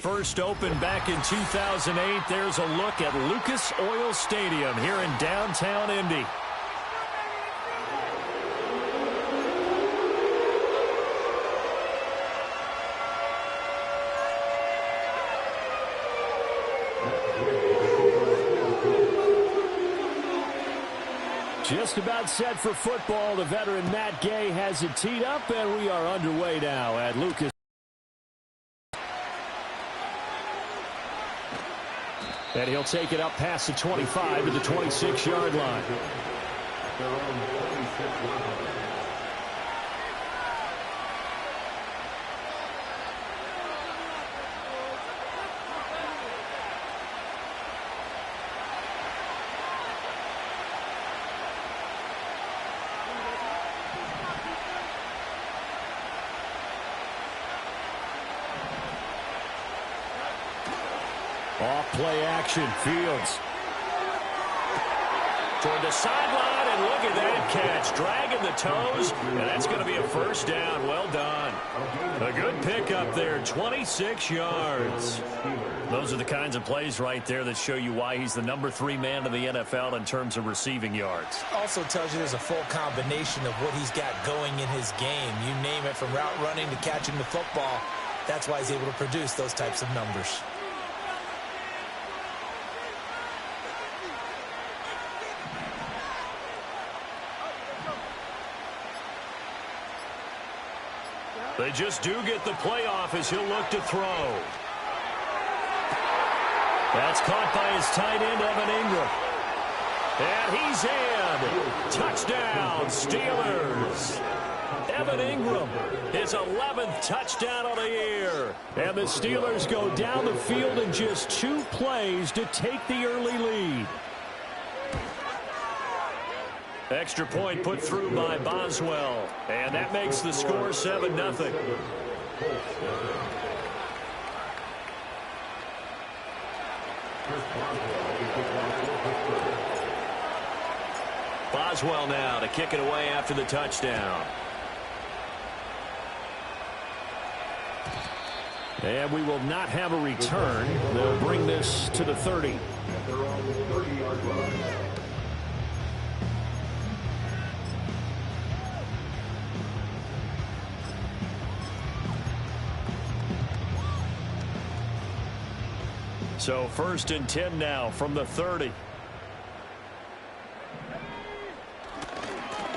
First opened back in 2008. There's a look at Lucas Oil Stadium here in downtown Indy. Just about set for football. The veteran Matt Gay has it teed up, and we are underway now at Lucas. And he'll take it up past the 25 to the 26-yard line. Off play action, Fields. Toward the sideline, and look at that catch. Dragging the toes, and that's going to be a first down. Well done. A good pickup there, 26 yards. Those are the kinds of plays right there that show you why he's the number 3 man in the NFL in terms of receiving yards. Also tells you there's a full combination of what he's got going in his game. You name it, from route running to catching the football. That's why he's able to produce those types of numbers. They just do get the playoff as he'll look to throw. That's caught by his tight end, Evan Ingram. And he's in. Touchdown, Steelers. Evan Ingram, his 11th touchdown of the year. And the Steelers go down the field in just 2 plays to take the early lead. Extra point put through by Boswell. And that makes the score 7-0. Boswell now to kick it away after the touchdown. And we will not have a return. They'll bring this to the 30. They're on the 30-yard line. So 1st and 10 now from the 30.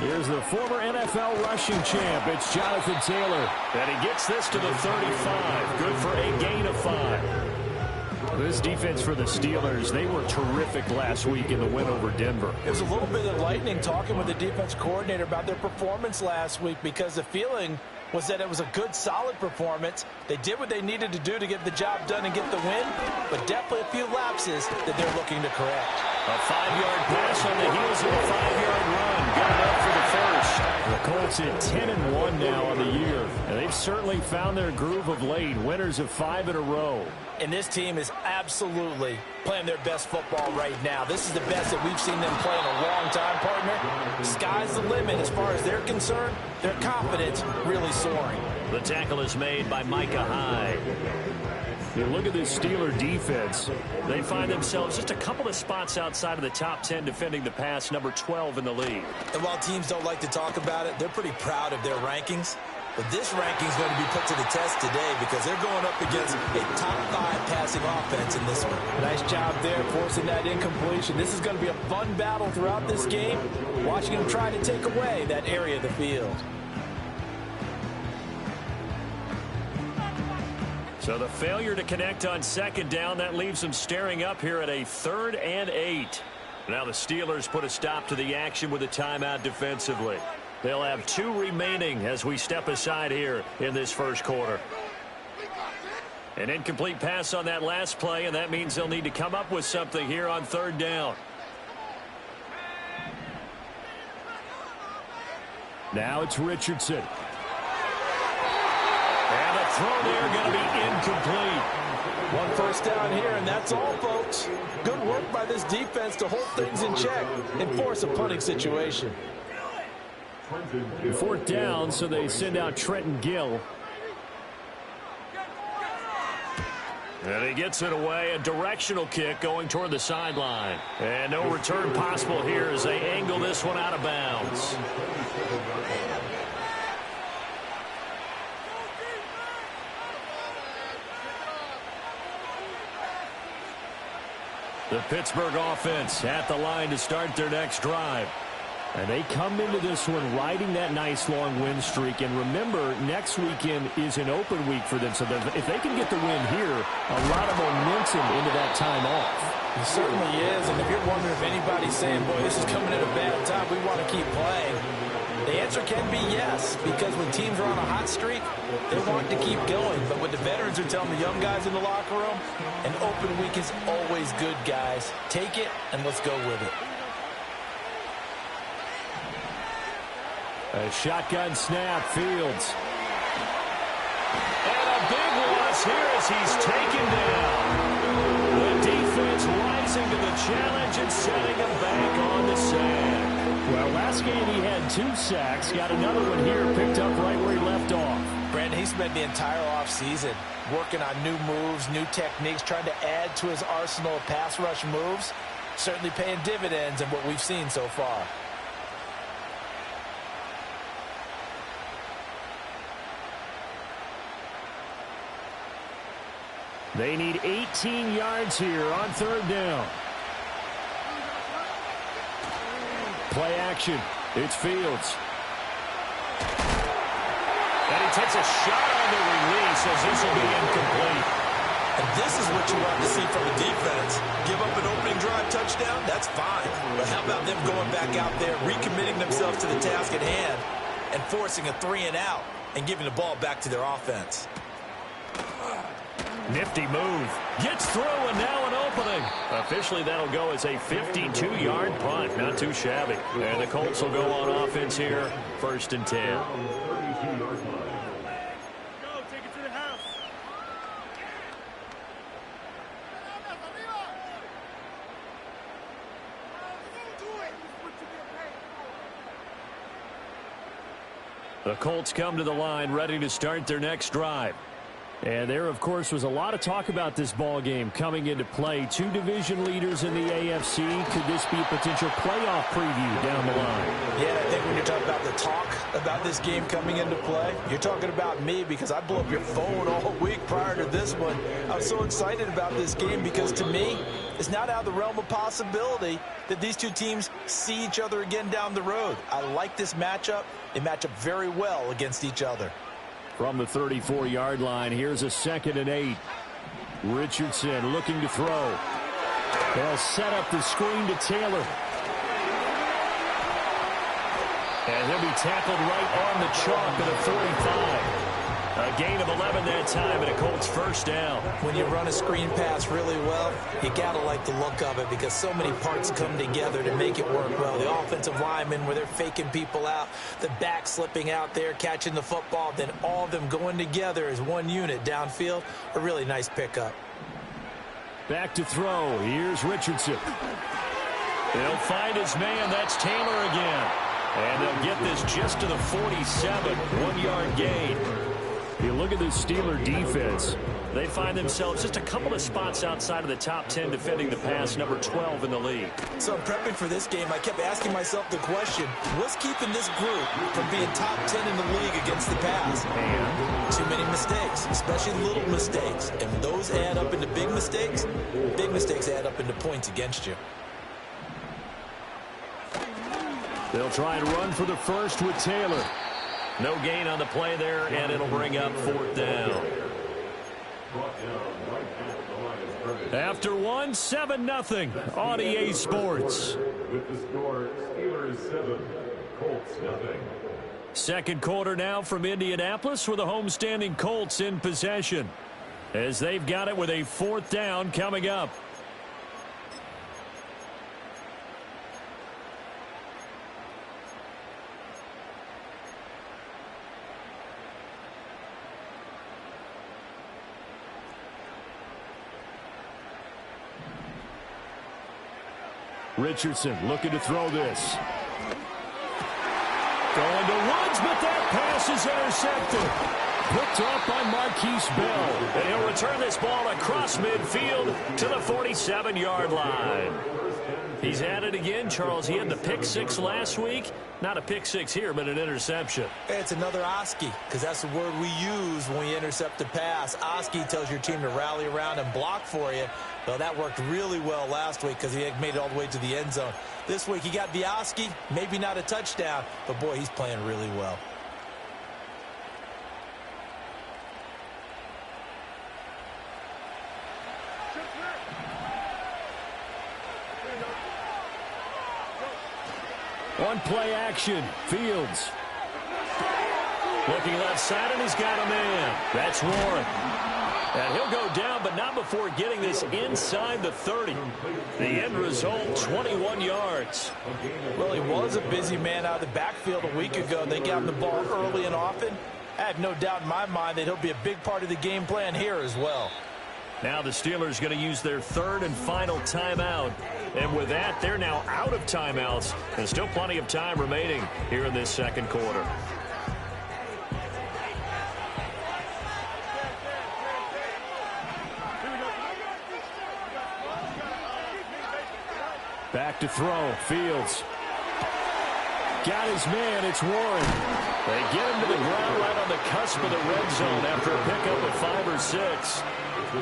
Here's the former NFL rushing champ. It's Jonathan Taylor. And he gets this to the 35. Good for a gain of 5. This defense for the Steelers, they were terrific last week in the win over Denver. It was a little bit enlightening talking with the defense coordinator about their performance last week, because the feeling was that it was a good, solid performance. They did what they needed to do to get the job done and get the win, but definitely a few lapses that they're looking to correct. A 5-yard pass on the heels of a 5-yard run. Good enough for the first. The Colts at 10-1 now on the year, and they've certainly found their groove of late. Winners of 5 in a row. And this team is absolutely playing their best football right now. This is the best that we've seen them play in a long time, partner. Sky's the limit as far as they're concerned. Their confidence really soaring. The tackle is made by Micah Hyde. You look at this Steeler defense. They find themselves just a couple of spots outside of the top 10 defending the pass, number 12 in the league. And while teams don't like to talk about it, they're pretty proud of their rankings. But this ranking is going to be put to the test today, because they're going up against a top 5 passing offense in this one. Nice job there forcing that incompletion. This is going to be a fun battle throughout this game, watching them try to take away that area of the field. So the failure to connect on 2nd down, that leaves them staring up here at a 3rd and 8. Now the Steelers put a stop to the action with a timeout defensively. They'll have 2 remaining as we step aside here in this first quarter. An incomplete pass on that last play, and that means they'll need to come up with something here on 3rd down. Now it's Richardson. And the throw there going to be incomplete. 1 first down here, and that's all, folks. Good work by this defense to hold things in check and force a punting situation. 4th down, so they send out Trenton Gill. And he gets it away, a directional kick going toward the sideline. And no return possible here as they angle this one out of bounds. The Pittsburgh offense at the line to start their next drive. And they come into this one riding that nice long win streak. And remember, next weekend is an open week for them. So if they can get the win here, a lot of momentum into that time off. It certainly is. And if you're wondering if anybody's saying, boy, this is coming at a bad time, we want to keep playing, the answer can be yes. Because when teams are on a hot streak, they want to keep going. But what the veterans are telling the young guys in the locker room, an open week is always good, guys. Take it and let's go with it. A shotgun snap, Fields. And a big loss here as he's taken down. The defense rising to the challenge and setting him back on the sack. Well, last game he had 2 sacks. Got another one here, picked up right where he left off. Brandon, he spent the entire offseason working on new moves, new techniques, trying to add to his arsenal of pass rush moves. Certainly paying dividends in what we've seen so far. They need 18 yards here on 3rd down. Play action. It's Fields. And he takes a shot on the release as this will be incomplete. And this is what you want to see from a defense. Give up an opening drive touchdown, that's fine. But how about them going back out there, recommitting themselves to the task at hand, and forcing a 3-and-out and giving the ball back to their offense. Nifty move. Gets through and now an opening. Officially, that'll go as a 52-yard punt. Not too shabby. And the Colts will go on offense here. 1st and 10. Go, take it to the house. The Colts come to the line ready to start their next drive. And there, of course, was a lot of talk about this ball game coming into play. 2 division leaders in the AFC. Could this be a potential playoff preview down the line? Yeah, I think when you're talking about the talk about this game coming into play, you're talking about me because I blew up your phone all week prior to this one. I was so excited about this game because, to me, it's not out of the realm of possibility that these 2 teams see each other again down the road. I like this matchup. They match up very well against each other. From the 34-yard line, here's a 2nd and 8. Richardson looking to throw. They'll set up the screen to Taylor. And he'll be tackled right on the chalk at a 45. A gain of 11 that time and a Colts 1st down. When you run a screen pass really well, you got to like the look of it because so many parts come together to make it work well. The offensive linemen where they're faking people out, the back slipping out there, catching the football, then all of them going together as one unit downfield. A really nice pickup. Back to throw. Here's Richardson. They'll find his man. That's Taylor again. And they'll get this just to the 47. 1-yard gain. You look at this Steeler defense. They find themselves just a couple of spots outside of the top 10 defending the pass, number 12 in the league. So prepping for this game, I kept asking myself the question, what's keeping this group from being top 10 in the league against the pass? And too many mistakes, especially little mistakes. And when those add up into big mistakes add up into points against you. they'll try and run for the 1st with Taylor. No gain on the play there, and it'll bring up 4th down. After 1, 7-0 on EA Sports. With the score, Steelers 7, Colts 0. 2nd quarter now from Indianapolis with the homestanding Colts in possession as they've got it with a 4th down coming up. Richardson looking to throw this. Going to Woods, but that pass is intercepted. Picked off by Marquise Bell. And he'll return this ball across midfield to the 47-yard line. He's at it again, Charles. He had the pick six last week. Not a pick six here, but an interception. It's another Oski, because that's the word we use when we intercept a pass. Oski tells your team to rally around and block for you. Well, that worked really well last week because he had made it all the way to the end zone. This week he got the Oski, maybe not a touchdown, but boy, he's playing really well. One play action. Fields. Looking left side, and he's got a man. That's Warren. And he'll go down, but not before getting this inside the 30. The end result, 21 yards. Well, he was a busy man out of the backfield a week ago. They got him the ball early and often. I have no doubt in my mind that he'll be a big part of the game plan here as well. Now the Steelers going to use their third and final timeout. And with that, they're now out of timeouts. And still plenty of time remaining here in this second quarter. Back to throw. Fields. Got his man. It's Warren. They get him to the ground right on the cusp of the red zone after a pickup of 5 or 6.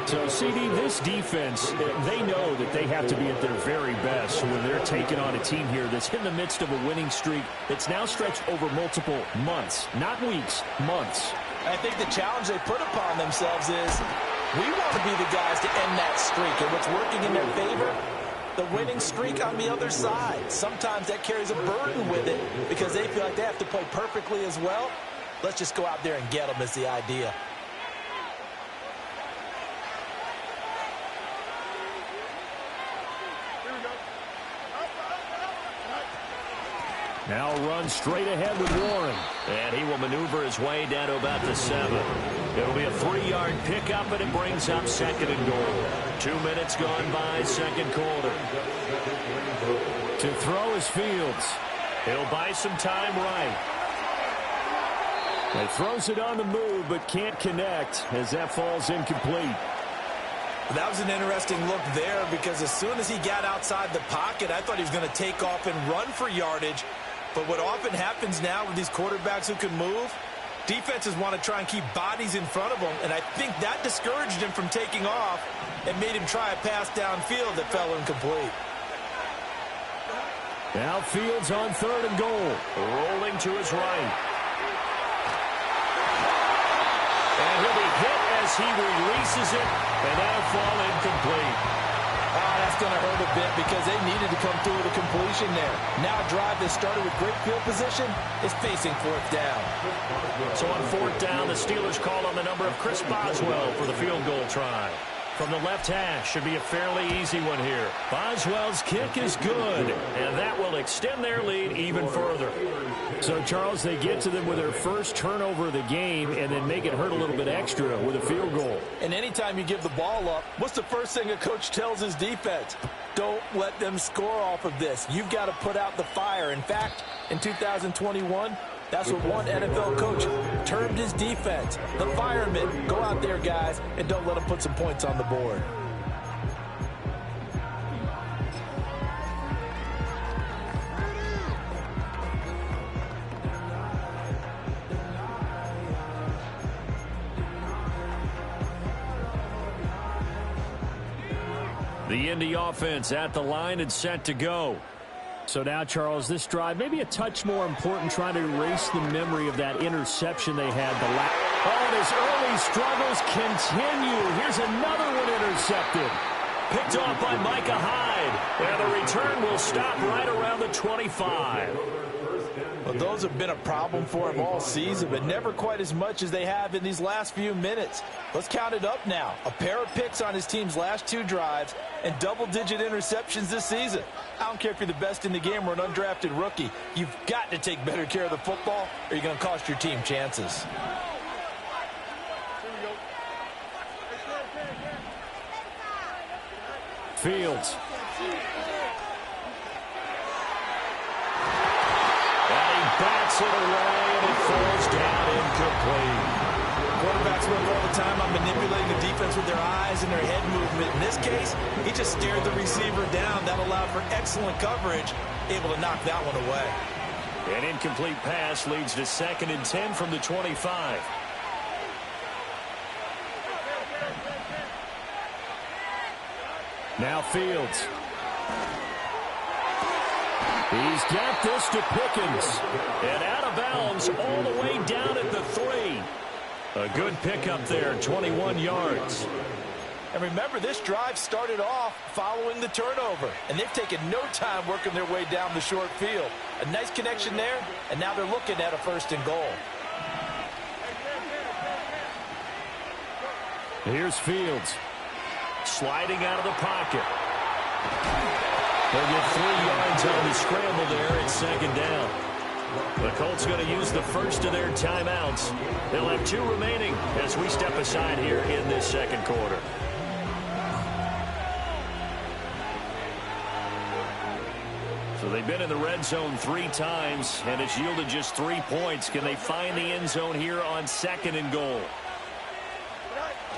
So, CD, this defense, they know that they have to be at their very best when they're taking on a team here that's in the midst of a winning streak that's now stretched over multiple months, not weeks, months. I think the challenge they put upon themselves is we want to be the guys to end that streak. And what's working in their favor? The winning streak on the other side. Sometimes that carries a burden with it because they feel like they have to play perfectly as well. Let's just go out there and get them is the idea. Now run straight ahead with Warren. And he will maneuver his way down to about the 7. It'll be a 3-yard pickup, and it brings up second and goal. 2 minutes gone by, second quarter. To throw is Fields. He'll buy some time right. He throws it on the move, but can't connect as that falls incomplete. That was an interesting look there because as soon as he got outside the pocket, I thought he was going to take off and run for yardage. But what often happens now with these quarterbacks who can move, defenses want to try and keep bodies in front of them, and I think that discouraged him from taking off and made him try a pass downfield that fell incomplete. Now Fields on third and goal, rolling to his right. And he'll be hit as he releases it, and that'll fall incomplete. Oh, that's going to hurt a bit because they needed to come through with a completion there. Now a drive that started with great field position is facing fourth down. So on fourth down, the Steelers call on the number of Chris Boswell for the field goal try. From the left hash, should be a fairly easy one here. Boswell's kick is good, and that will extend their lead even further. So, Charles, they get to them with their first turnover of the game and then make it hurt a little bit extra with a field goal. And anytime you give the ball up, what's the first thing a coach tells his defense? Don't let them score off of this. You've got to put out the fire. In fact, in 2021, that's what one NFL coach termed his defense. The firemen. Go out there, guys, and don't let them put some points on the board. The Indy offense at the line and set to go. So now, Charles, this drive maybe a touch more important, trying to erase the memory of that interception they had the last. Oh, and his early struggles continue. Here's another one intercepted. Picked off by Micah Hyde. And the return will stop right around the 25. Well, those have been a problem for him all season, but never quite as much as they have in these last few minutes. Let's count it up now. A pair of picks on his team's last 2 drives and double-digit interceptions this season. I don't care if you're the best in the game or an undrafted rookie. You've got to take better care of the football or you're going to cost your team chances. Fields. Bats it away, and it falls down incomplete. Quarterbacks work all the time on manipulating the defense with their eyes and their head movement. In this case, he just stared the receiver down. That allowed for excellent coverage, able to knock that one away. An incomplete pass leads to 2nd and 10 from the 25. Now Fields. He's got this to Pickens. And out of bounds all the way down at the 3. A good pickup there, 21 yards. And remember, this drive started off following the turnover. And they've taken no time working their way down the short field. A nice connection there, and now they're looking at a 1st and goal. Here's Fields. Sliding out of the pocket. They'll get 3 yards on the scramble there at 2nd down. The Colts going to use the first of their timeouts. They'll have 2 remaining as we step aside here in this 2nd quarter. So they've been in the red zone 3 times, and it's yielded just 3 points. Can they find the end zone here on 2nd and goal?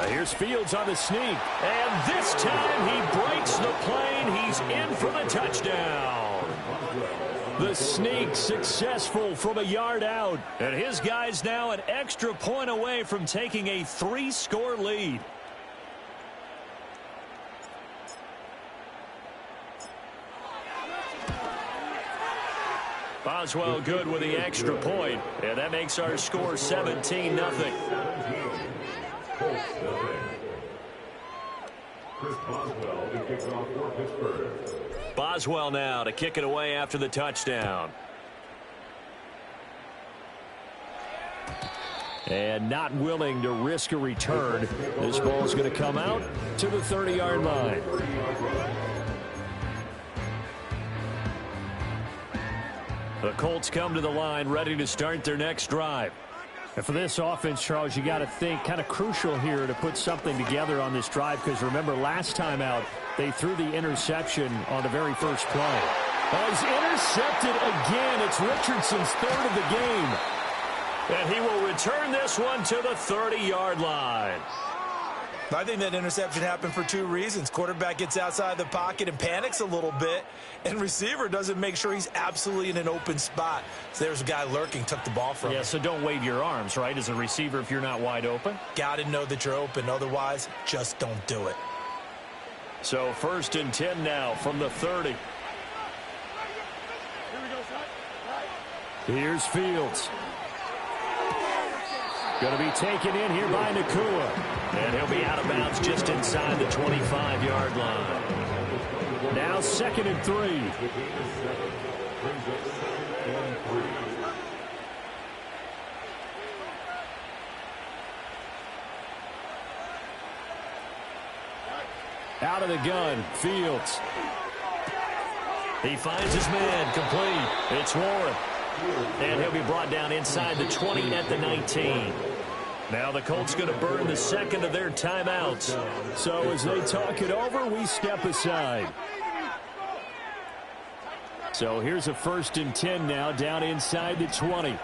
Here's Fields on the sneak. And this time he breaks the plane. He's in for the touchdown. The sneak successful from a yard out. And his guy's now an extra point away from taking a 3-score lead. Boswell good with the extra point. And that makes our score 17-0. Chris Boswell to kick off for Pittsburgh. Boswell now to kick it away after the touchdown. And not willing to risk a return. This ball's going to come out to the 30-yard line. The Colts come to the line ready to start their next drive. And for this offense, Charles, you got to think kind of crucial here to put something together on this drive, because remember last time out they threw the interception on the very first play. Oh, he's intercepted again. It's Richardson's 3rd of the game. And he will return this one to the 30-yard line. I think that interception happened for 2 reasons. Quarterback gets outside the pocket and panics a little bit, and receiver doesn't make sure he's absolutely in an open spot. So there's a guy lurking, took the ball from him. Yeah, so don't wave your arms, right, as a receiver if you're not wide open. Got to know that you're open. Otherwise, just don't do it. So 1st and 10 now from the 30. Here's Fields. Going to be taken in here by Nakua. And he'll be out of bounds just inside the 25-yard line. Now 2nd and 3. Out of the gun, Fields. He finds his man, complete. It's Warren. And he'll be brought down inside the 20 at the 19. Now the Colts going to burn the 2nd of their timeouts. So as they talk it over, we step aside. So here's a 1st and 10 now down inside the 20.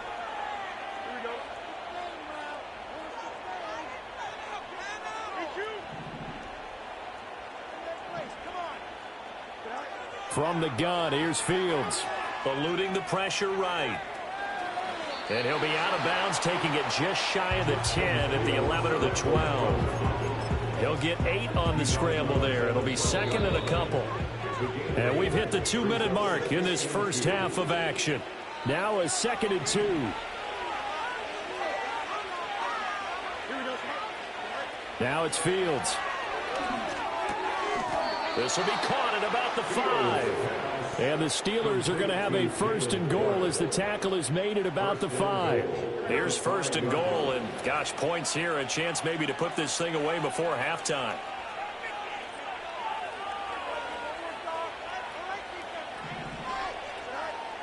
From the gun, here's Fields. Eluding the pressure right. And he'll be out of bounds, taking it just shy of the 10 at the 11 or the 12. He'll get 8 on the scramble there. It'll be 2nd and a couple. And we've hit the 2-minute mark in this first half of action. Now a 2nd and 2. Now it's Fields. This will be caught at about the 5. And the Steelers are going to have a 1st and goal as the tackle is made at about the 5. Here's 1st and goal, and gosh, points here, a chance maybe to put this thing away before halftime.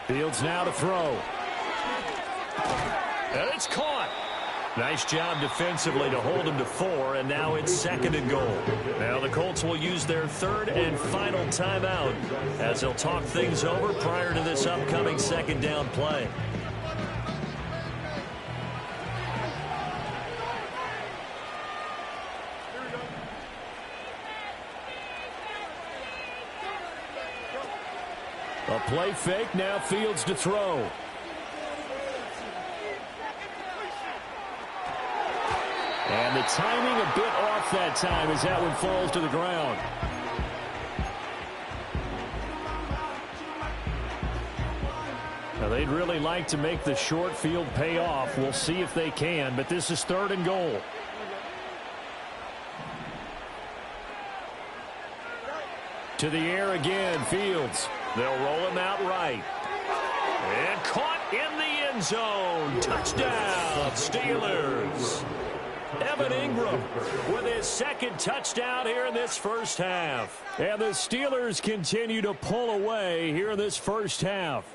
Fields now to throw. And it's caught. Nice job defensively to hold him to 4, and now it's 2nd and goal. Now the Colts will use their 3rd and final timeout as they'll talk things over prior to this upcoming 2nd down play. A play fake, now Fields to throw. And the timing a bit off that time as that one falls to the ground. Now they'd really like to make the short field pay off. We'll see if they can, but this is 3rd and goal. To the air again, Fields. They'll roll him out right. And caught in the end zone. Touchdown, Steelers. Evan Ingram with his 2nd touchdown here in this first half. And the Steelers continue to pull away here in this first half.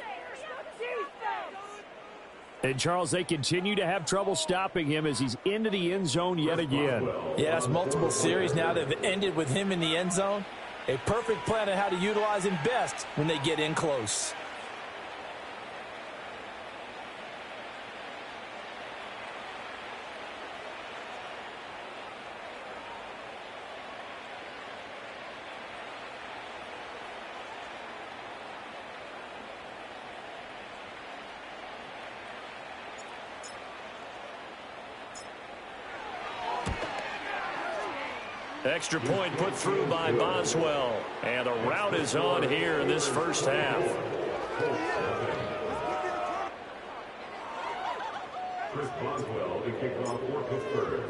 And, Charles, they continue to have trouble stopping him as he's into the end zone yet again. Yeah, that's multiple series now that have ended with him in the end zone. A perfect plan on how to utilize him best when they get in close. Extra point put through by Boswell. And a rout is on here in this first half. Chris Boswell to kick off for Pittsburgh.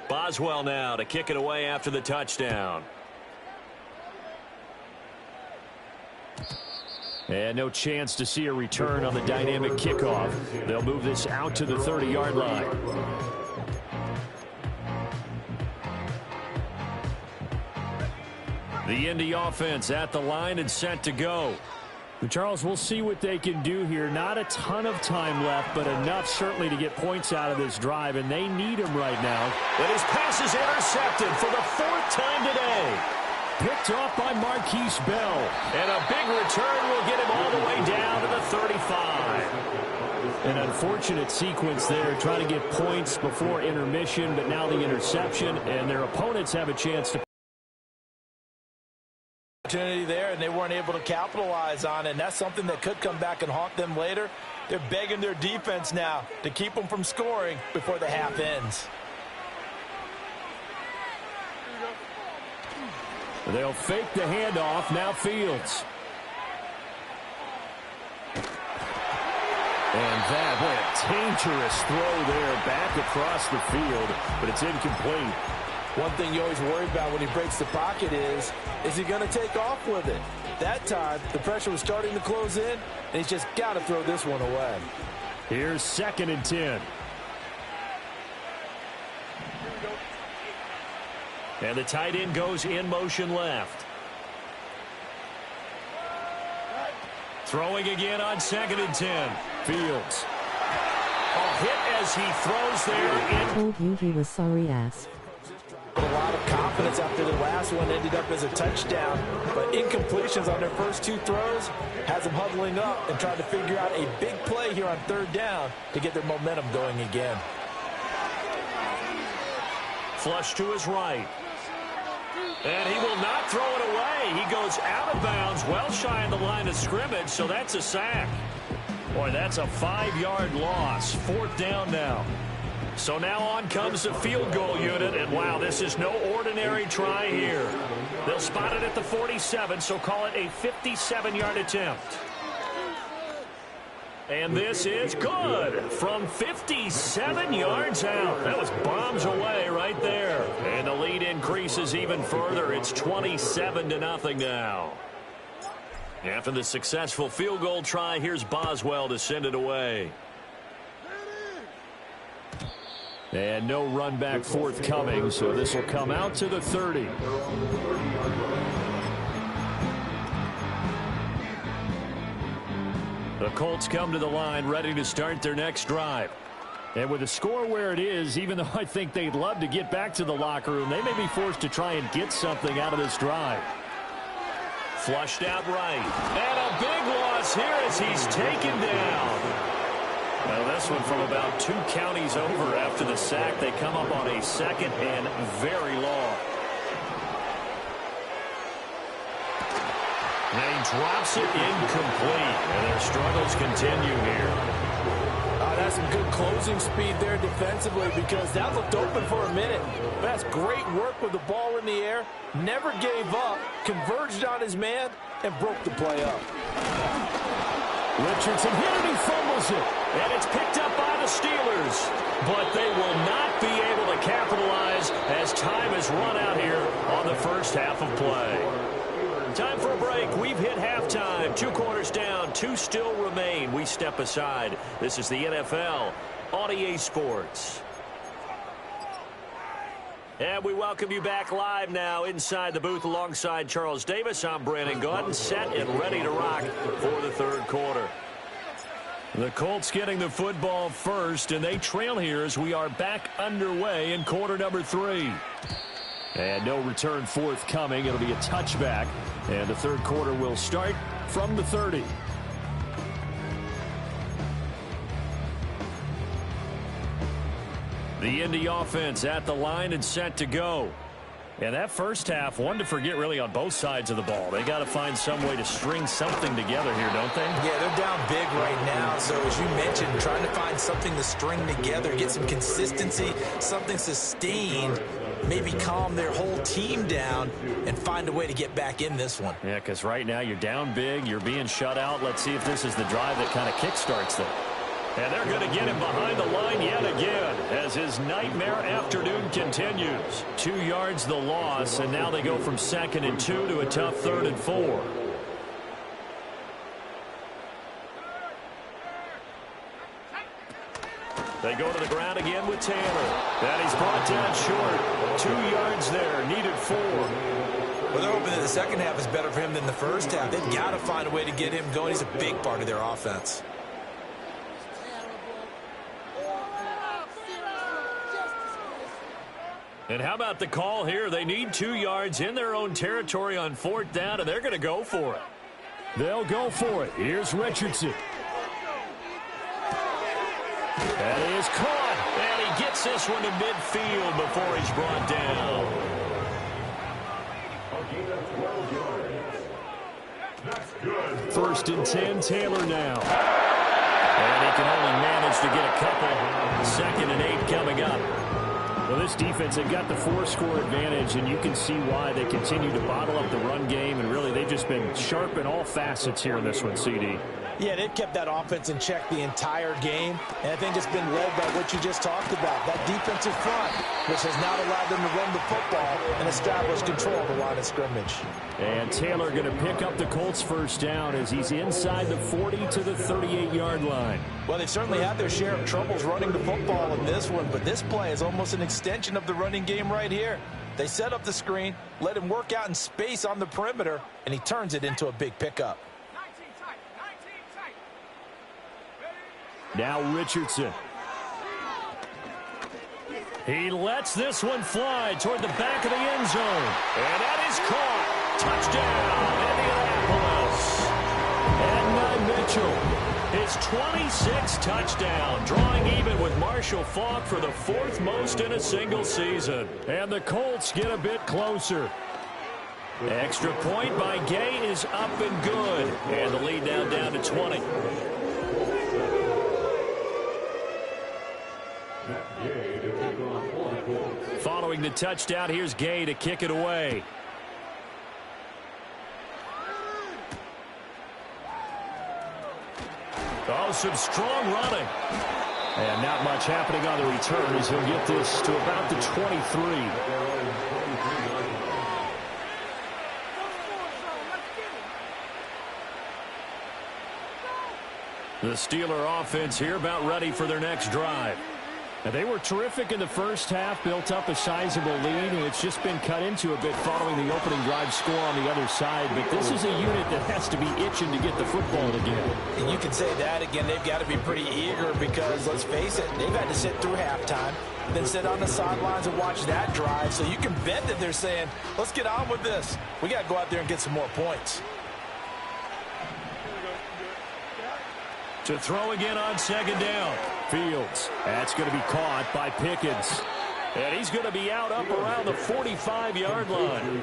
Boswell now to kick it away after the touchdown. And no chance to see a return on the dynamic kickoff. They'll move this out to the 30-yard line. The Indy offense at the line and set to go. But Charles, we'll see what they can do here. Not a ton of time left, but enough certainly to get points out of this drive, and they need him right now. And his pass is intercepted for the 4th time today. Picked off by Marquise Bell. And a big return will get him all the way down to the 35. An unfortunate sequence there, trying to get points before intermission, but now the interception, and their opponents have a chance to Opportunity there, and they weren't able to capitalize on it, and that's something that could come back and haunt them later. They're begging their defense now to keep them from scoring before the half ends. They'll fake the handoff. Now Fields. And that, what a dangerous throw there back across the field, but it's incomplete. One thing you always worry about when he breaks the pocket is he going to take off with it? That time, the pressure was starting to close in, and he's just got to throw this one away. Here's 2nd and 10. And the tight end goes in motion left. Throwing again on 2nd and 10. Fields. A hit as he throws there. Told you he was sorry ass. A lot of confidence after the last one ended up as a touchdown, but incompletions on their first 2 throws has them huddling up and trying to figure out a big play here on 3rd down to get their momentum going again. Flush to his right. And he will not throw it away. He goes out of bounds, well shy of the line of scrimmage, so that's a sack. Boy, that's a 5-yard loss. 4th down now. So now on comes the field goal unit, and wow, this is no ordinary try here. They'll spot it at the 47, so call it a 57-yard attempt. And this is good from 57 yards out. That was bombs away right there. And the lead increases even further. It's 27-0 now. After the successful field goal try, here's Boswell to send it away. And no run back forthcoming, so this will come out to the 30. The Colts come to the line ready to start their next drive. And with the score where it is, even though I think they'd love to get back to the locker room, they may be forced to try and get something out of this drive. Flushed out right. And a big loss here as he's taken down. Now this one from about 2 counties over after the sack. They come up on a 2nd and very long. And he drops it incomplete. And their struggles continue here. That's some good closing speed there defensively because that looked open for a minute. That's great work with the ball in the air. Never gave up, converged on his man, and broke the play up. Richardson hit it, he fumbles it. And it's picked up by the Steelers. But they will not be able to capitalize as time has run out here on the first half of play. Time for a break. We've hit halftime. 2 quarters down. 2 still remain. We step aside. This is the NFL on EA Sports. And we welcome you back live now inside the booth alongside Charles Davis. I'm Brandon Gaudin, set and ready to rock for the third quarter. The Colts getting the football first, and they trail here as we are back underway in quarter number 3. And no return forthcoming. It'll be a touchback. And the third quarter will start from the 30. The Indy offense at the line and set to go. And that first half, one to forget really on both sides of the ball. They got to find some way to string something together here, don't they? Yeah, they're down big right now. So as you mentioned, trying to find something to string together, get some consistency, something sustained, maybe calm their whole team down and find a way to get back in this one. Yeah, because right now you're down big, you're being shut out. Let's see if this is the drive that kind of kickstarts them. And they're going to get him behind the line yet again as his nightmare afternoon continues. 2 yards the loss, and now they go from 2nd and 2 to a tough 3rd and 4. They go to the ground again with Taylor. And he's brought down short. 2 yards there, needed 4. Well, they're hoping that the second half is better for him than the first half. They've got to find a way to get him going. He's a big part of their offense. And how about the call here? They need 2 yards in their own territory on 4th down, and they're going to go for it. They'll go for it. Here's Richardson. And he is caught, and he gets this one to midfield before he's brought down. First and 10, Taylor now. And he can only manage to get a couple. 2nd and 8 coming up. Well, this defense, they've got the 4-score advantage, and you can see why they continue to bottle up the run game, and really they've just been sharp in all facets here in this one, CD. Yeah, they've kept that offense in check the entire game, and I think it's been led by what you just talked about, that defensive front, which has not allowed them to run the football and establish control of the line of scrimmage. And Taylor going to pick up the Colts first down as he's inside the 40 to the 38-yard line. Well, they've certainly had their share of troubles running the football in this one, but this play is almost an extension of the running game right here. They set up the screen, let him work out in space on the perimeter, and he turns it into a big pickup. Now Richardson. He lets this one fly toward the back of the end zone. And that is caught. Touchdown, Indianapolis. And Mitchell, his 26th touchdown, drawing even with Marshall Faulk for the 4th most in a single season. And the Colts get a bit closer. Extra point by Gay is up and good. And the lead now down to 20. Following the touchdown, here's Gay to kick it away. Oh, some strong running. And not much happening on the return as he'll get this to about the 23. The Steeler offense here about ready for their next drive. And they were terrific in the first half, built up a sizable lead, and it's just been cut into a bit following the opening drive score on the other side. But this is a unit that has to be itching to get the football again. And you can say that again. They've got to be pretty eager because, let's face it, they've had to sit through halftime, then sit on the sidelines and watch that drive. So you can bet that they're saying, let's get on with this. We got to go out there and get some more points. To throw again on 2nd down. Fields. That's going to be caught by Pickens. And he's going to be out up around the 45-yard line.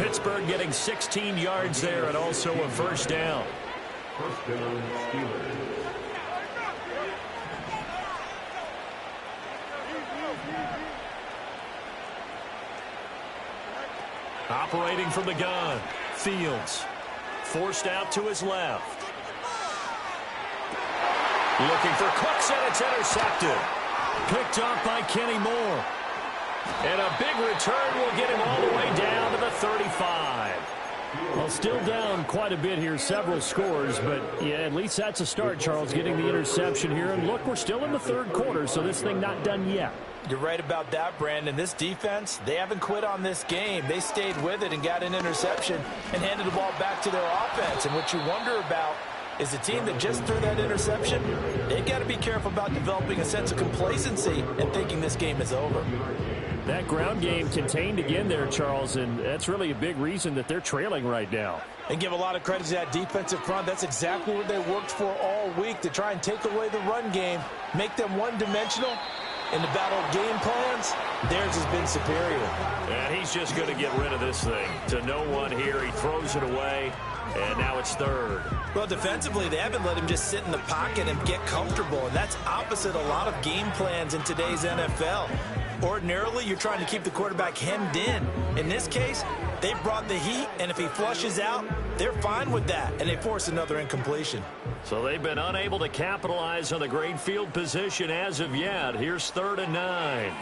Pittsburgh getting 16 yards there and also a first down. First down, Steelers. Operating from the gun, Fields. Forced out to his left. Looking for Cooks, and it's intercepted. Picked off by Kenny Moore. And a big return will get him all the way down to the 35. Well, still down quite a bit here, several scores, but yeah, at least that's a start, Charles, getting the interception here. And look, we're still in the third quarter, so this thing not done yet. You're right about that, Brandon. This defense, they haven't quit on this game. They stayed with it and got an interception and handed the ball back to their offense. And what you wonder about is a team that just threw that interception, they got to be careful about developing a sense of complacency and thinking this game is over. That ground game contained again there, Charles, and that's really a big reason that they're trailing right now. And give a lot of credit to that defensive front. That's exactly what they worked for all week, to try and take away the run game, make them one-dimensional. In the battle of game plans, theirs has been superior. And he's just going to get rid of this thing. To no one here, he throws it away, and now it's third. Well, defensively, they haven't let him just sit in the pocket and get comfortable, and that's opposite a lot of game plans in today's NFL. Ordinarily, you're trying to keep the quarterback hemmed in. In this case, they brought the heat, and if he flushes out, they're fine with that, and they force another incompletion. So they've been unable to capitalize on the great field position as of yet. Here's 3rd and 9.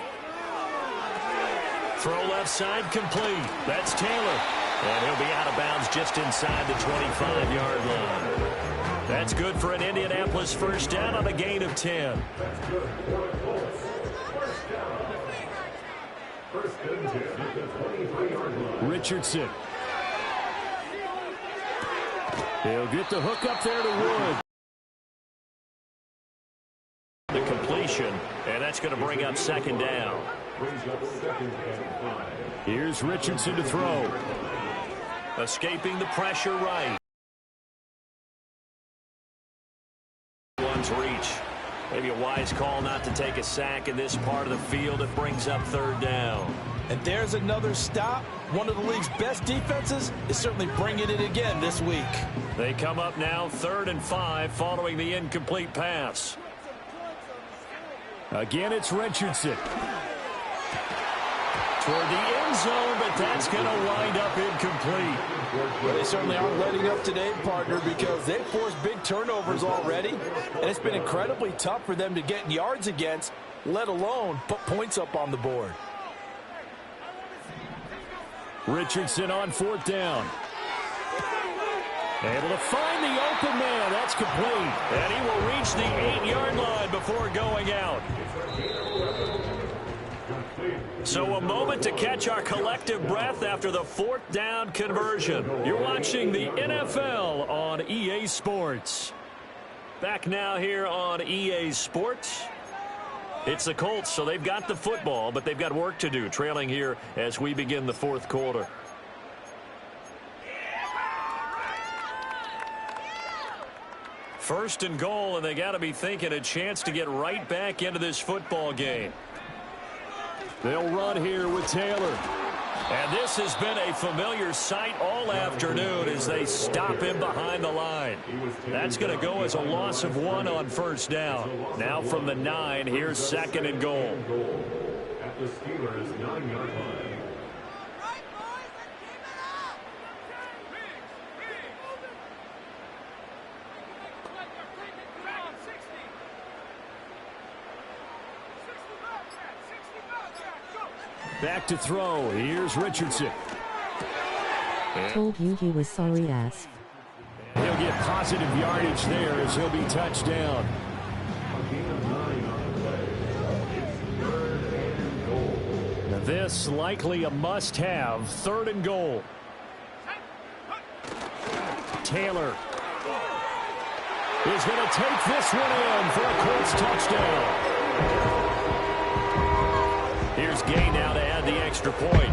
Throw left side complete. That's Taylor. And he'll be out of bounds just inside the 25-yard line. That's good for an Indianapolis first down on a gain of 10. Richardson. He'll get the hook up there to Wood. The completion, and that's going to bring up 2nd down. Here's Richardson to throw. Escaping the pressure right. One's reach. Maybe a wise call not to take a sack in this part of the field. It brings up 3rd down. And there's another stop. One of the league's best defenses is certainly bringing it again this week. They come up now 3rd and 5 following the incomplete pass. Again, it's Richardson. Toward the end zone, but that's going to wind up incomplete. Well, they certainly aren't letting up today, partner, because they've forced big turnovers already, and it's been incredibly tough for them to get yards against, let alone put points up on the board. Richardson on 4th down. Able to find the open man. That's complete. And he will reach the 8-yard line before going out. So a moment to catch our collective breath after the 4th down conversion. You're watching the NFL on EA Sports. Back now here on EA Sports. It's the Colts, so they've got the football, but they've got work to do, trailing here as we begin the 4th quarter. First and goal, and they got to be thinking a chance to get right back into this football game. They'll run here with Taylor. And this has been a familiar sight all afternoon as they stop him behind the line. That's going to go as a loss of 1 on 1st down. Now from the 9, here's 2nd and goal. At the Steelers' 9-yard line. Back to throw. Here's Richardson. Told you he was sorry ass. He'll get positive yardage there as he'll be touched down. Now this likely a must-have. 3rd and goal. Taylor is going to take this one in for a Colts touchdown. Here's Gay now to add the extra point.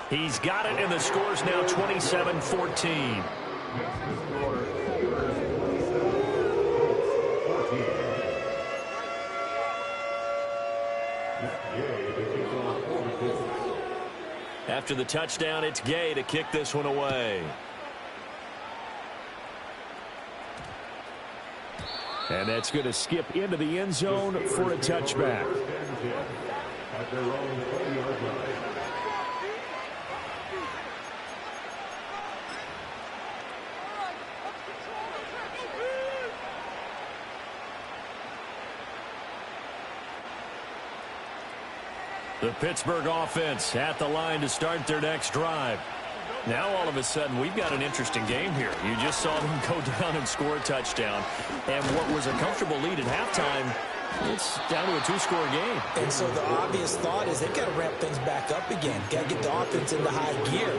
He's got it, and the score's now 27-14. After the touchdown, it's Gay to kick this one away. And that's going to skip into the end zone for a touchback. At their own 20-yard line. The Pittsburgh offense at the line to start their next drive. Now all of a sudden we've got an interesting game here. You just saw them go down and score a touchdown. And what was a comfortable lead at halftime, it's down to a two-score game. And so the obvious thought is they've got to ramp things back up again. Got to get the offense into high gear.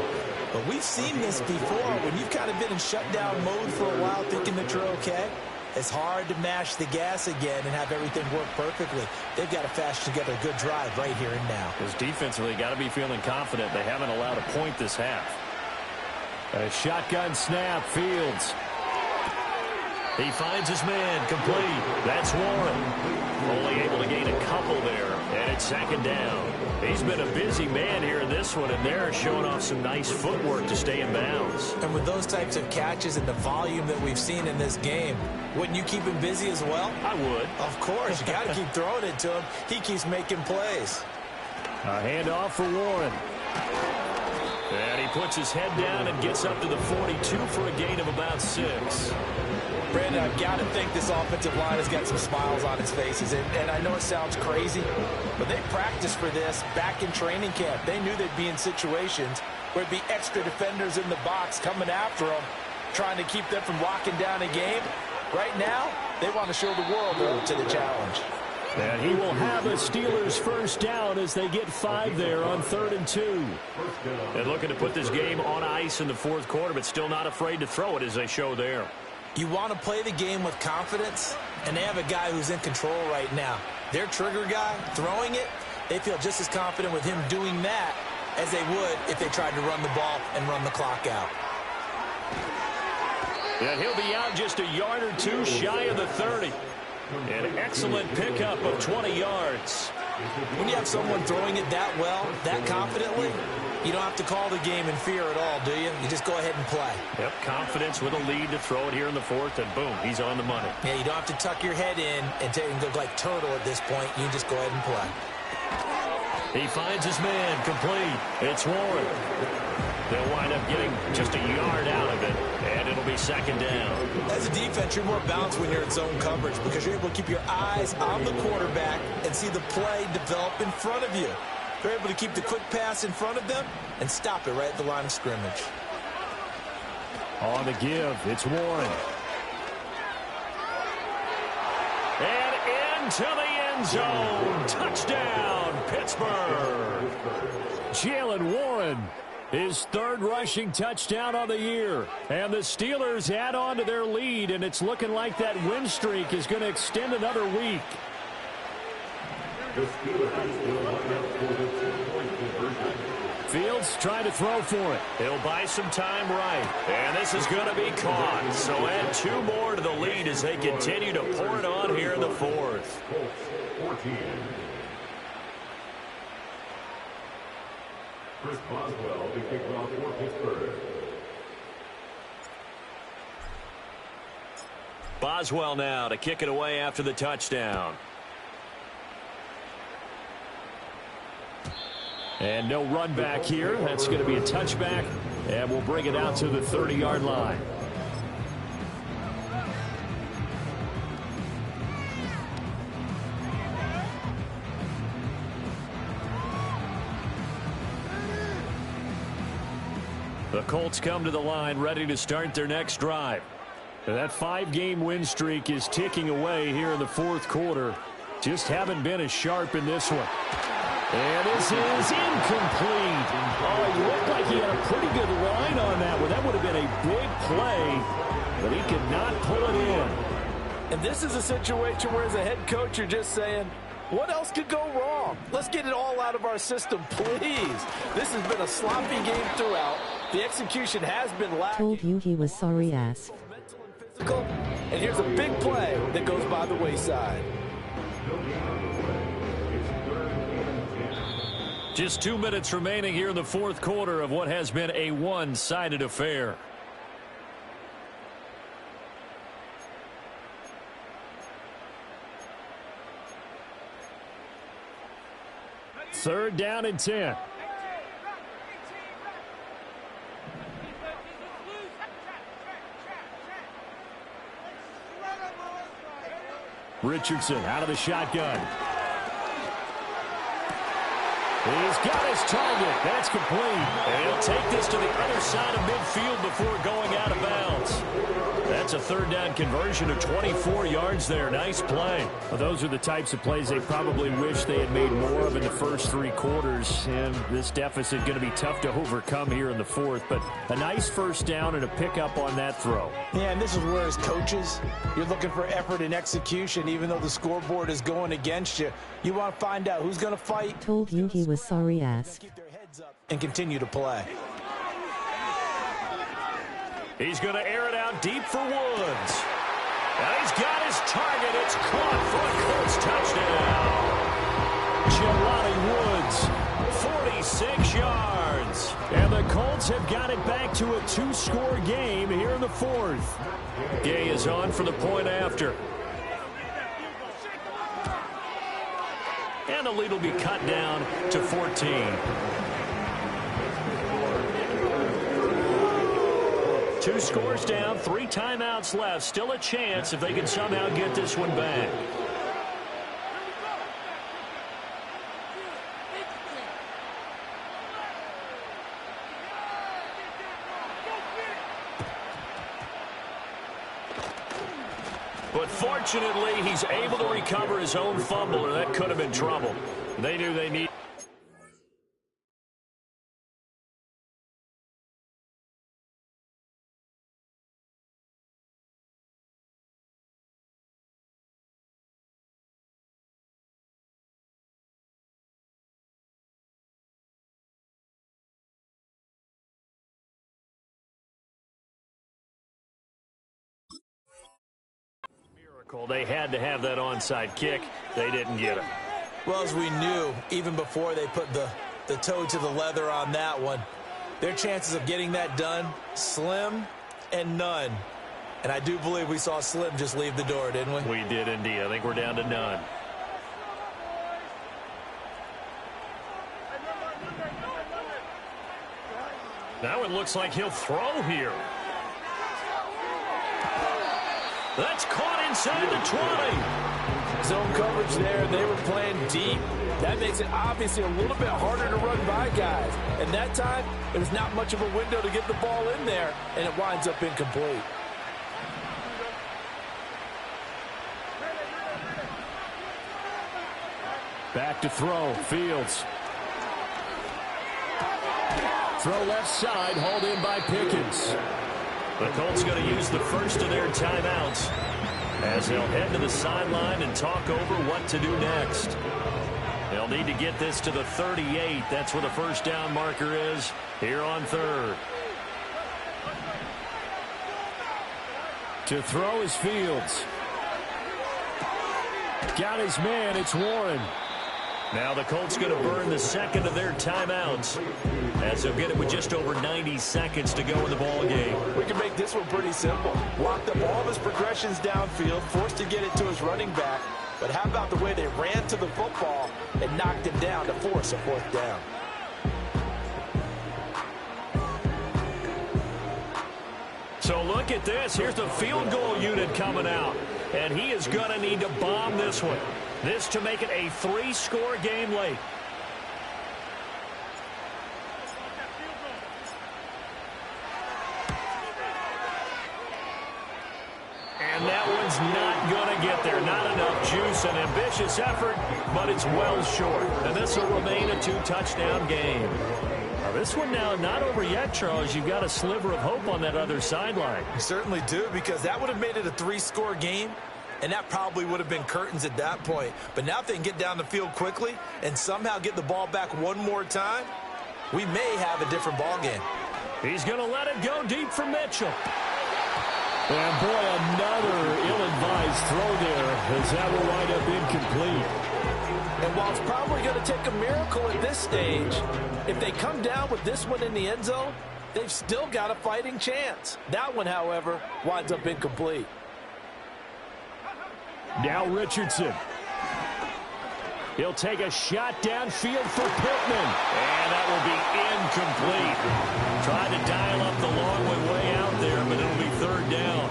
But we've seen this before when you've kind of been in shutdown mode for a while thinking that you're okay. It's hard to mash the gas again and have everything work perfectly. They've got to fashion together a good drive right here and now. Because defensively, got to be feeling confident. They haven't allowed a point this half. A shotgun snap, Fields. He finds his man, complete. That's Warren. Only able to gain a couple there, and it's second down. He's been a busy man here in this one, and they're showing off some nice footwork to stay in bounds. And with those types of catches and the volume that we've seen in this game, wouldn't you keep him busy as well? I would. Of course. You got to keep throwing it to him. He keeps making plays. A handoff for Warren. And he puts his head down and gets up to the 42 for a gain of about 6. Brandon, I've got to think this offensive line has got some smiles on its faces. And I know it sounds crazy, but they practiced for this back in training camp. They knew they'd be in situations where there'd be extra defenders in the box coming after them, trying to keep them from locking down a game. Right now, they want to show the world they're up to the challenge. And he will have a Steelers first down as they get 5 there on 3rd and 2. And looking to put this game on ice in the fourth quarter, but still not afraid to throw it as they show there. You want to play the game with confidence, and they have a guy who's in control right now. Their trigger guy, throwing it, they feel just as confident with him doing that as they would if they tried to run the ball and run the clock out. And he'll be out just a yard or two shy of the 30. An excellent pickup of 20 yards. When you have someone throwing it that well, that confidently, you don't have to call the game in fear at all, do you? You just go ahead and play. Yep, confidence with a lead to throw it here in the fourth, and boom, he's on the money. Yeah, you don't have to tuck your head in and go like turtle at this point. You just go ahead and play. He finds his man, complete. It's Warren. They'll wind up getting just a yard out of it, and it'll be second down. As a defense, you're more balanced when you're in zone coverage because you're able to keep your eyes on the quarterback and see the play develop in front of you. They're able to keep the quick pass in front of them and stop it right at the line of scrimmage. On the give, it's Warren. And into the end zone. Touchdown, Pittsburgh. Jalen Warren, his 3rd rushing touchdown on the year. And the Steelers add on to their lead, and it's looking like that win streak is going to extend another week. The Steelers will line up for the 2-point conversion. Fields trying to throw for it. He'll buy some time right. And this is going to be caught. So add 2 more to the lead as they continue to pour it on here in the fourth. Colts 14. Chris Boswell to kick off for Pittsburgh. Boswell now to kick it away after the touchdown. And no run back here. That's going to be a touchback, and we'll bring it out to the 30-yard line. The Colts come to the line ready to start their next drive. That 5-game win streak is ticking away here in the fourth quarter. Just haven't been as sharp in this one. And this is incomplete. Oh, he looked like he had a pretty good line on that one. That would have been a big play, but he could not pull it in. And this is a situation where as a head coach, you're just saying, what else could go wrong? Let's get it all out of our system, please. This has been a sloppy game throughout. The execution has been lacking. Told you he was sorry ass. Mental and physical. And here's a big play that goes by the wayside. Just 2 minutes remaining here in the fourth quarter of what has been a one-sided affair. Third down and 10. Richardson out of the shotgun. He's got his target. That's complete. And he'll take this to the other side of midfield before going out of bounds. That's a third down conversion of 24 yards there. Nice play. Well, those are the types of plays they probably wish they had made more of in the first three quarters. And this deficit going to be tough to overcome here in the fourth. But a nice first down and a pickup on that throw. Yeah, and this is where as coaches, you're looking for effort and execution. Even though the scoreboard is going against you, you want to find out who's going to fight. Told you he was sorry ass. Keep their heads up and continue to play. He's going to air it out deep for Woods. And he's got his target. It's caught for a Colts touchdown. Jelani Woods, 46 yards. And the Colts have got it back to a two-score game here in the fourth. Gay is on for the point after. And the lead will be cut down to 14. 2 scores down, 3 timeouts left. Still a chance if they can somehow get this one back. But fortunately, he's able to recover his own fumble, or that could have been trouble. They knew they needed. They had to have that onside kick. They didn't get it. Well, as we knew, even before they put the toe to the leather on that one, their chances of getting that done, slim and none. And I do believe we saw Slim just leave the door, didn't we? We did indeed. I think we're down to none. Now it looks like he'll throw here. That's caught inside the 20. Zone coverage there. They were playing deep. That makes it obviously a little bit harder to run by guys. And that time, it was not much of a window to get the ball in there, and it winds up incomplete. Back to throw. Fields. Throw left side, hauled in by Pickens. The Colts going to use the first of their timeouts as they'll head to the sideline and talk over what to do next. They'll need to get this to the 38. That's where the first down marker is here on third. To throw is Fields. Got his man. It's Warren. Now the Colts going to burn the second of their timeouts as they'll get it with just over 90 seconds to go in the ball game. We can make this one pretty simple. Blocked up all of his progressions downfield, forced to get it to his running back. But how about the way they ran to the football and knocked him down to force a fourth down? So look at this. Here's the field goal unit coming out. And he is going to need to bomb this one. This to make it a 3-score game late. And that one's not going to get there. Not enough juice. An ambitious effort, but it's well short. And this will remain a 2-touchdown game. Now this one now not over yet, Charles. You've got a sliver of hope on that other sideline. You certainly do, because that would have made it a 3-score game. And that probably would have been curtains at that point. But now if they can get down the field quickly and somehow get the ball back one more time, we may have a different ball game. He's going to let it go deep for Mitchell. And boy, another ill-advised throw there as that will wind up incomplete. And while it's probably going to take a miracle at this stage, if they come down with this one in the end zone, they've still got a fighting chance. That one, however, winds up incomplete. Now Richardson. He'll take a shot downfield for Pittman. And that will be incomplete. Tried to dial up the long way out there, but it'll be third down.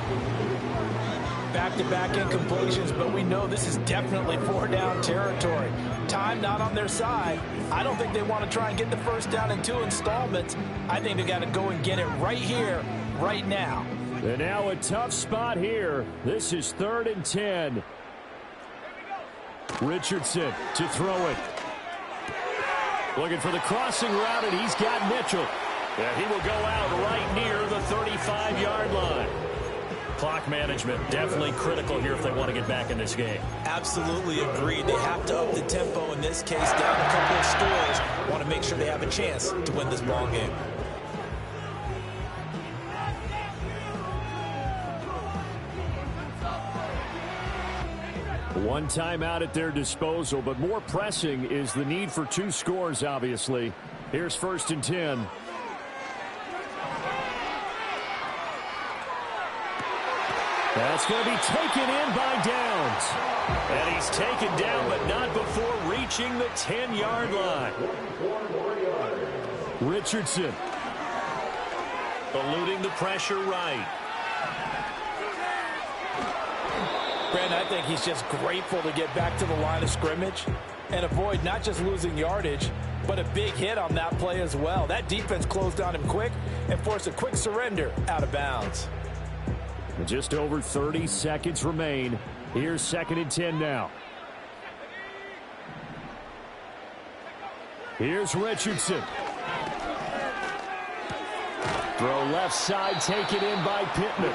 Back-to-back incompletions, but we know this is definitely four-down territory. Time not on their side. I don't think they want to try and get the first down in 2 installments. I think they got to go and get it right here, right now. And now a tough spot here. This is 3rd and 10. Richardson to throw it. Looking for the crossing route, and he's got Mitchell. Yeah, he will go out right near the 35-yard line. Clock management definitely critical here if they want to get back in this game. Absolutely agreed. They have to up the tempo in this case, down a couple of scores. Want to make sure they have a chance to win this ball game. One timeout at their disposal, but more pressing is the need for 2 scores, obviously. Here's 1st and 10. That's going to be taken in by Downs. And he's taken down, but not before reaching the 10-yard line. Richardson. Eluding the pressure right. Brandon, I think he's just grateful to get back to the line of scrimmage and avoid not just losing yardage, but a big hit on that play as well. That defense closed on him quick and forced a quick surrender out of bounds. Just over 30 seconds remain. Here's 2nd and 10 now. Here's Richardson. Throw left side, taken in by Pittman.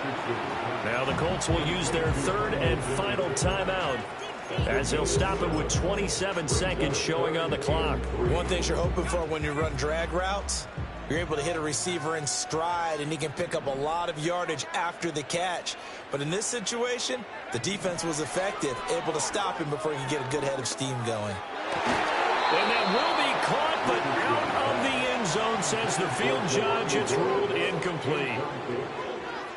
Now the Colts will use their 3rd and final timeout as they'll stop it with 27 seconds showing on the clock. One thing you're hoping for when you run drag routes, you're able to hit a receiver in stride, and he can pick up a lot of yardage after the catch. But in this situation, the defense was effective, able to stop him before he could get a good head of steam going. And that will be caught, but out of the end zone, says the field judge. It's ruled incomplete.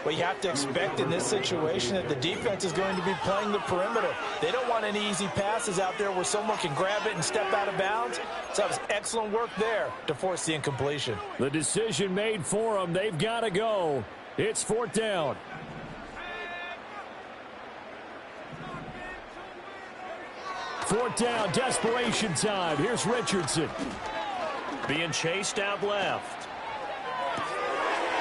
Well, you have to expect in this situation that the defense is going to be playing the perimeter. They don't want any easy passes out there where someone can grab it and step out of bounds. So that was excellent work there to force the incompletion. The decision made for them. They've got to go. It's 4th down. Fourth down, desperation time. Here's Richardson. Being chased out left.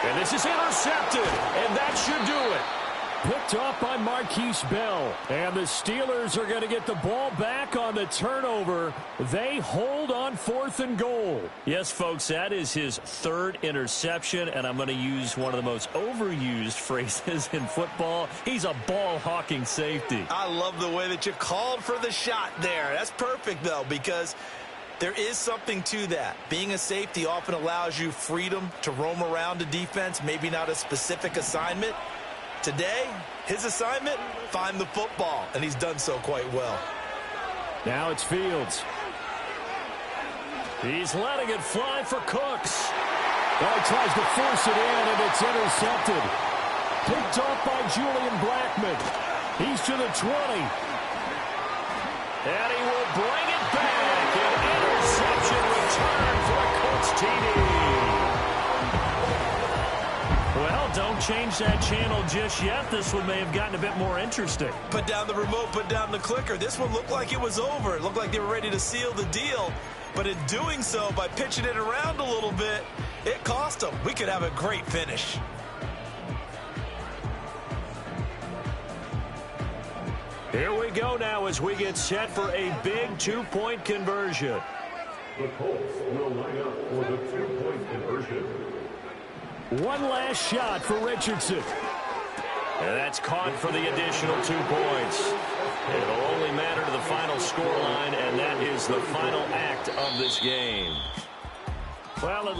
And this is intercepted, and that should do it. Picked off by Marquise Bell. And the Steelers are going to get the ball back on the turnover. They hold on 4th and goal. Yes, folks, that is his 3rd interception, and I'm going to use one of the most overused phrases in football. He's a ball-hawking safety. I love the way that you called for the shot there. That's perfect, though, because there is something to that. Being a safety often allows you freedom to roam around a defense, maybe not a specific assignment. Today, his assignment, find the football, and he's done so quite well. Now it's Fields. He's letting it fly for Cooks. Well, he tries to force it in, and it's intercepted. Picked off by Julian Blackman. He's to the 20. And he will bring it back. An interception return for a Colts TD. Well, don't change that channel just yet. This one may have gotten a bit more interesting. Put down the remote, put down the clicker. This one looked like it was over. It looked like they were ready to seal the deal. But in doing so, by pitching it around a little bit, it cost them. We could have a great finish. Here we go now as we get set for a big 2-point conversion. The Colts will line up for the 2-point conversion. One last shot for Richardson. And that's caught for the additional 2 points. It'll only matter to the final scoreline, and that is the final act of this game. Well,